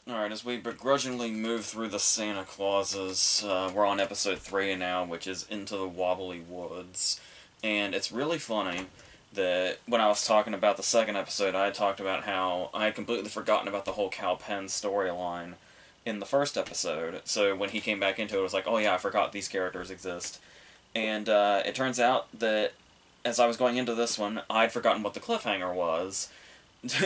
Alright, as we begrudgingly move through the Santa Clauses, we're on episode 3 now, which is Into the Wobbly Woods. And it's really funny that when I was talking about the second episode, I had talked about how I had completely forgotten about the whole Cal Penn storyline in the first episode. So when he came back into it, it was like, oh yeah, I forgot these characters exist. And it turns out that as I was going into this one, I'd forgotten what the cliffhanger was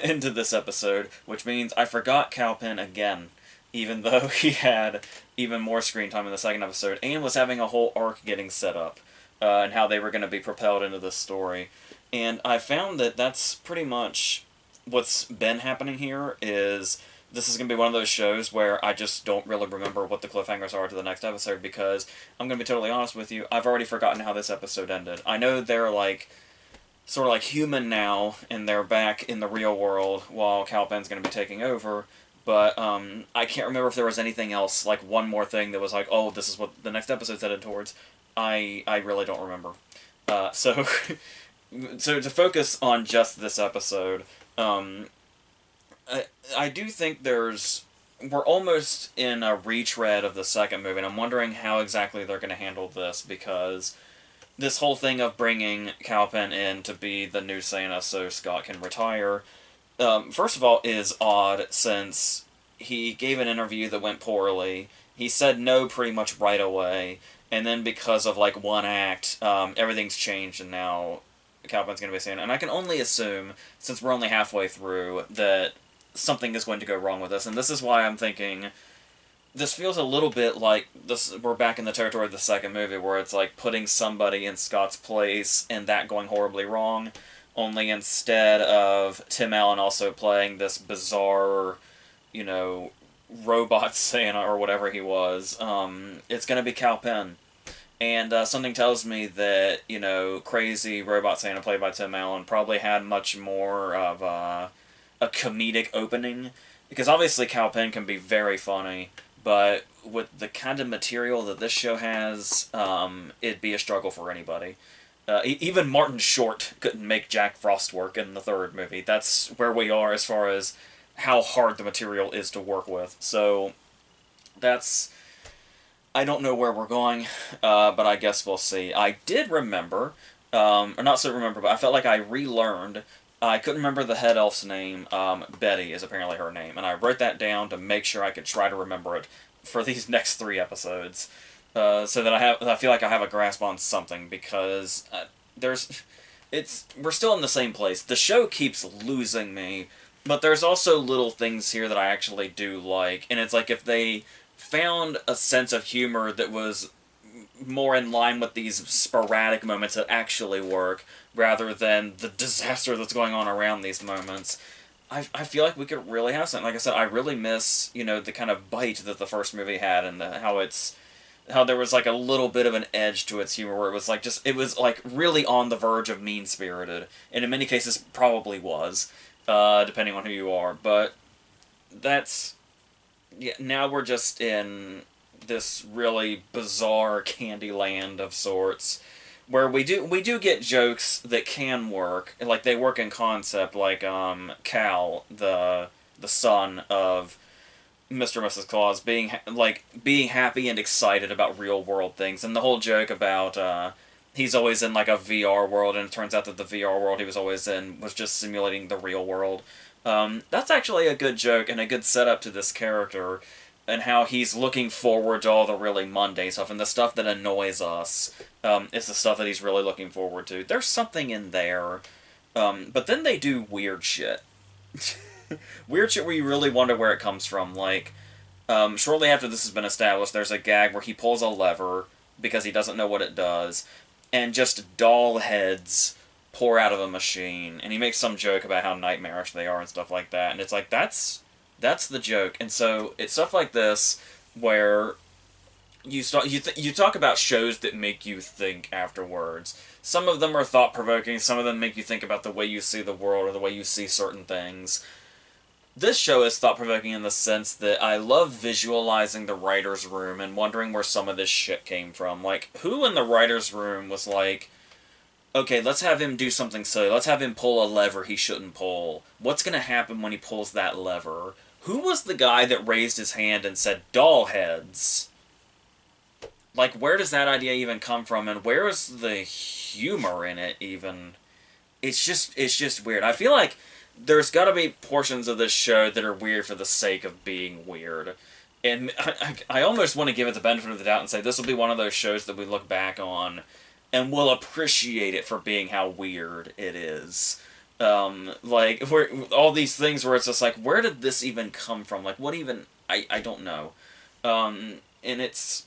into this episode, which means I forgot Cal Penn again, even though he had even more screen time in the second episode, and was having a whole arc getting set up, and how they were going to be propelled into this story. And I found that that's pretty much what's been happening here. Is this is going to be one of those shows where I just don't really remember what the cliffhangers are to the next episode, because I'm going to be totally honest with you, I've already forgotten how this episode ended. I know they're like sort of like human now, and they're back in the real world while Cal Penn's going to be taking over. But I can't remember if there was anything else, like one more thing that was like, oh, this is what the next episode's headed towards. I really don't remember. So so to focus on just this episode, I do think we're almost in a retread of the second movie, and I'm wondering how exactly they're going to handle this, because this whole thing of bringing Cal Penn in to be the new Santa so Scott can retire, first of all, is odd, since he gave an interview that went poorly. He said no pretty much right away, and then because of like one act, everything's changed, and now Cal Penn's going to be Santa. And I can only assume, since we're only halfway through, that something is going to go wrong with this, and this is why I'm thinking this feels a little bit like this. We're back in the territory of the second movie, where it's like putting somebody in Scott's place and that going horribly wrong. Only instead of Tim Allen also playing this bizarre, you know, robot Santa or whatever he was, it's going to be Cal Penn. And something tells me that, crazy robot Santa played by Tim Allen probably had much more of a comedic opening. Because obviously Cal Penn can be very funny, but with the kind of material that this show has, it'd be a struggle for anybody. Even Martin Short couldn't make Jack Frost work in the third movie. That's where we are as far as how hard the material is to work with. So that's... I don't know where we're going, but I guess we'll see. I did remember, or not so remember, but I felt like I relearned. I couldn't remember the head elf's name. Betty is apparently her name, and I wrote that down to make sure I could try to remember it for these next 3 episodes, so that I feel like I have a grasp on something, because we're still in the same place. The show keeps losing me, but there's also little things here that I actually do like, and it's like if they found a sense of humor that was more in line with these sporadic moments that actually work, rather than the disaster that's going on around these moments, I feel like we could really have something. Like I said, I really miss, the kind of bite that the first movie had, and how there was like a little bit of an edge to its humor, where it was like really on the verge of mean-spirited, and in many cases probably was, depending on who you are. But that's... yeah, now we're just in this really bizarre candy land of sorts, where we do get jokes that can work, like they work in concept, like Cal, the son of Mr. and Mrs. Claus, being happy and excited about real world things, and the whole joke about he's always in like a VR world, and it turns out that the VR world he was always in was just simulating the real world. That's actually a good joke and a good setup to this character, and how he's looking forward to all the really mundane stuff, and the stuff that annoys us is the stuff that he's really looking forward to. There's something in there, but then they do weird shit. Weird shit where you really wonder where it comes from. Like, shortly after this has been established, there's a gag where he pulls a lever because he doesn't know what it does, and just doll heads pour out of a machine, and he makes some joke about how nightmarish they are and stuff like that, and it's like, that's the joke. And so it's stuff like this where you talk about shows that make you think afterwards. Some of them are thought-provoking, some of them make you think about the way you see the world or the way you see certain things. This show is thought-provoking in the sense that I love visualizing the writer's room and wondering where some of this shit came from. Like, who in the writer's room was like, okay, let's have him do something silly. Let's have him pull a lever he shouldn't pull. What's going to happen when he pulls that lever? who was the guy that raised his hand and said doll heads? Like, where does that idea even come from, and where is the humor in it even? It's just weird. I feel like there's got to be portions of this show that are weird for the sake of being weird. And I almost want to give it the benefit of the doubt and say this will be one of those shows that we look back on and we'll appreciate it for being how weird it is. Like, all these things where it's just like, where did this even come from? Like, what even... I don't know. And it's...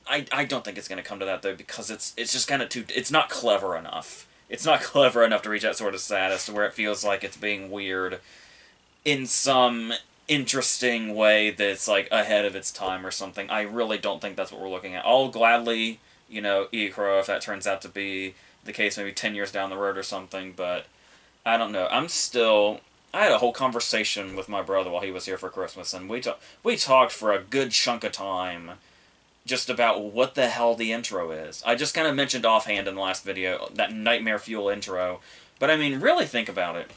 I don't think it's going to come to that, though, because it's just kind of too... It's not clever enough. It's not clever enough to reach that sort of status to where it feels like it's being weird in some interesting way that's, like, ahead of its time or something. I really don't think that's what we're looking at. I'll gladly, eat crow if that turns out to be the case maybe 10 years down the road or something, but I don't know. I had a whole conversation with my brother while he was here for Christmas, and we talked for a good chunk of time just about what the hell the intro is. I just kind of mentioned offhand in the last video, that Nightmare Fuel intro, but I mean, really think about it.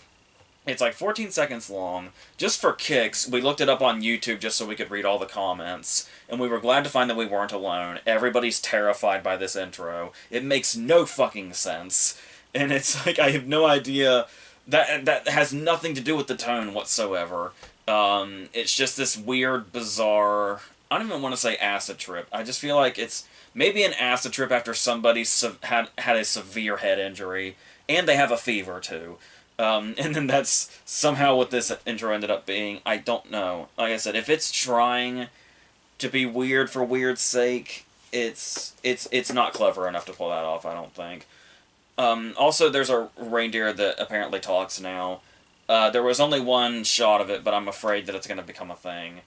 It's like 14 seconds long. Just for kicks, we looked it up on YouTube just so we could read all the comments, and we were glad to find that we weren't alone. Everybody's terrified by this intro. It makes no fucking sense, and it's like, I have no idea... That has nothing to do with the tone whatsoever. It's just this weird, bizarre... I don't even want to say acid trip. I just feel like it's maybe an acid trip after somebody had a severe head injury, and they have a fever, too. And then that's somehow what this intro ended up being. I don't know. Like I said, if it's trying to be weird for weird's sake, it's not clever enough to pull that off, I don't think. Also, there's a reindeer that apparently talks now. There was only one shot of it, but I'm afraid that it's going to become a thing.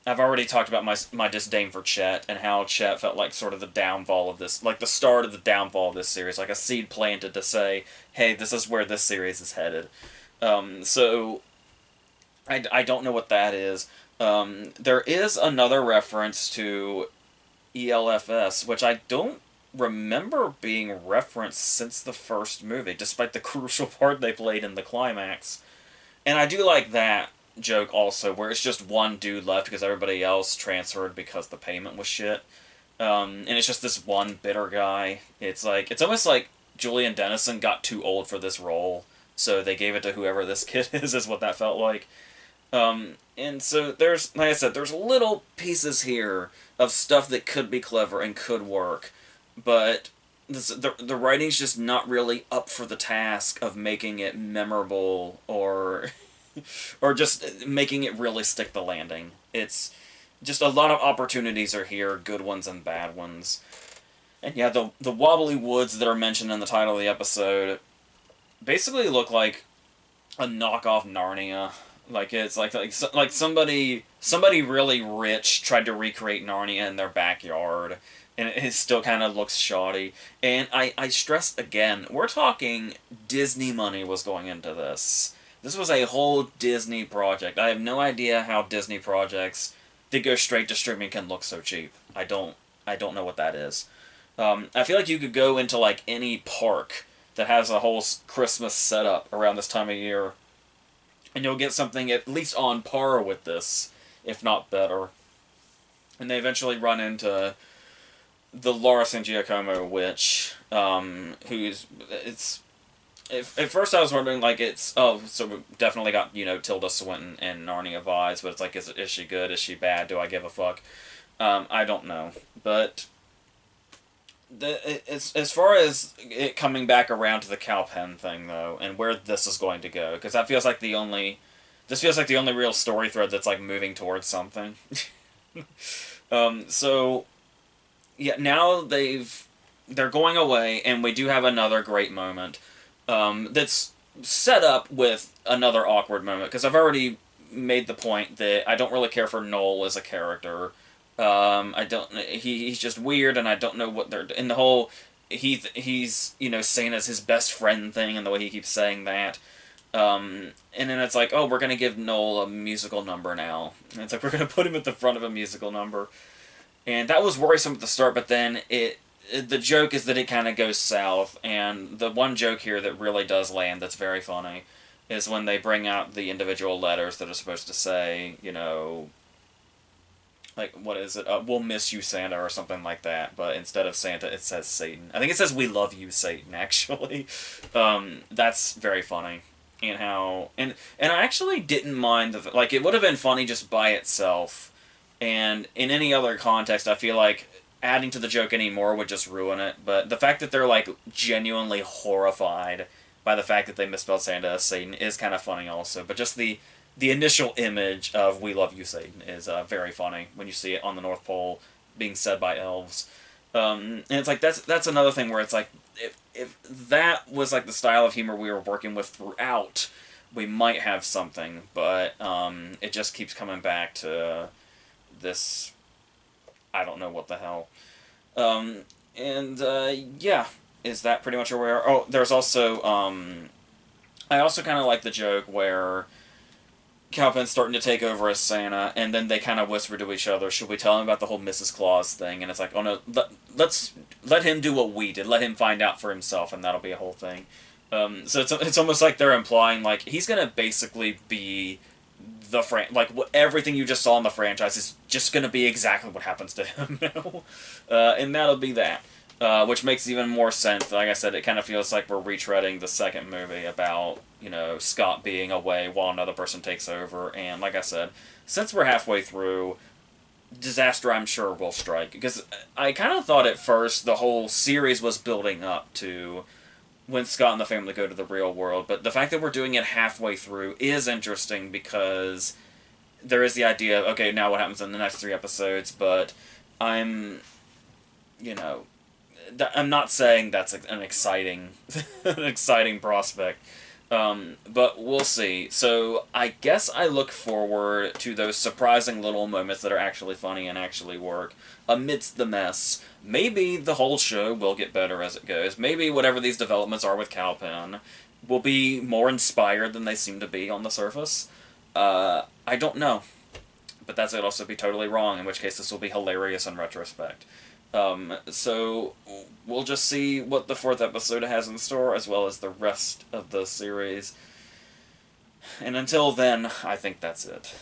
I've already talked about my disdain for Chet, and how Chet felt like sort of the downfall of this, like the start of the downfall of this series, like a seed planted to say, hey, this is where this series is headed. So, I don't know what that is. There is another reference to ELFS, which I don't remember being referenced since the first movie, despite the crucial part they played in the climax. And I do like that joke also, where it's just one dude left because everybody else transferred because the payment was shit. And it's just this one bitter guy. It's almost like Julian Dennison got too old for this role, so they gave it to whoever this kid is what that felt like. And so there's, like I said, there's little pieces here of stuff that could be clever and could work, but the writing's just not really up for the task of making it memorable or or just making it really stick the landing. It's just a lot of opportunities are here, good ones and bad ones. And yeah, the Wobbly Woods that are mentioned in the title of the episode basically look like a knockoff Narnia. Like it's like somebody really rich tried to recreate Narnia in their backyard, and it still kind of looks shoddy. And I stress again, we're talking Disney money was going into this. This was a whole Disney project. I have no idea how Disney projects that go straight to streaming can look so cheap. I don't know what that is. I feel like you could go into like any park that has a whole Christmas setup around this time of year, and you'll get something at least on par with this, if not better. And they eventually run into the Laura San Giacomo witch, who's... At first I was wondering, like, so we definitely got, Tilda Swinton and Narnia vibes, but it's like, is she good? Is she bad? Do I give a fuck? I don't know. But as far as it coming back around to the Cowpen thing, though, and where this is going to go, because this feels like the only real story thread that's, like, moving towards something. So, yeah, now they're going away, and we do have another great moment. That's set up with another awkward moment, because I've already made the point that I don't really care for Noel as a character. He's just weird, and I don't know what they're... And the whole, he's saying as his best friend thing, and the way he keeps saying that. And then it's like, oh, we're gonna give Noel a musical number now. And it's like, we're gonna put him at the front of a musical number. And that was worrisome at the start, but then the joke is that it kind of goes south, and the one joke here that really does land that's very funny is when they bring out the individual letters that are supposed to say, you know, like, what is it? We'll miss you, Santa, or something like that. But instead of Santa, it says Satan. I think it says we love you, Satan, actually. That's very funny. And how... And I actually didn't mind... Like, it would have been funny just by itself. And in any other context, I feel like adding to the joke anymore would just ruin it. But the fact that they're, like, genuinely horrified by the fact that they misspelled Santa as Satan is kind of funny also. But just the initial image of "We love you, Satan" is very funny when you see it on the North Pole being said by elves. And it's like that's another thing where it's like if that was like the style of humor we were working with throughout, we might have something. But it just keeps coming back to this. I don't know what the hell. Yeah, is that pretty much where we are? Oh, there's also I also kind of like the joke where Calvin's starting to take over as Santa, and then they kind of whisper to each other, should we tell him about the whole Mrs. Claus thing? And it's like, oh no, let's let him do what we did. Let him find out for himself, and that'll be a whole thing. So it's almost like they're implying, like, he's going to basically be everything you just saw in the franchise is just going to be exactly what happens to him now. And that'll be that. Which makes even more sense. Like I said, it kind of feels like we're retreading the second movie about, you know, Scott being away while another person takes over. And like I said, since we're halfway through, disaster I'm sure will strike. Because I kind of thought at first the whole series was building up to when Scott and the family go to the real world. But the fact that we're doing it halfway through is interesting because there is the idea of, okay, now what happens in the next 3 episodes, but I'm, you know... I'm not saying that's an exciting, an exciting prospect, but we'll see. So I guess I look forward to those surprising little moments that are actually funny and actually work amidst the mess. Maybe the whole show will get better as it goes. Maybe whatever these developments are with Calpen will be more inspired than they seem to be on the surface. I don't know, but that could also be totally wrong, in which case this will be hilarious in retrospect. So we'll just see what the 4th episode has in store, as well as the rest of the series. And until then, I think that's it.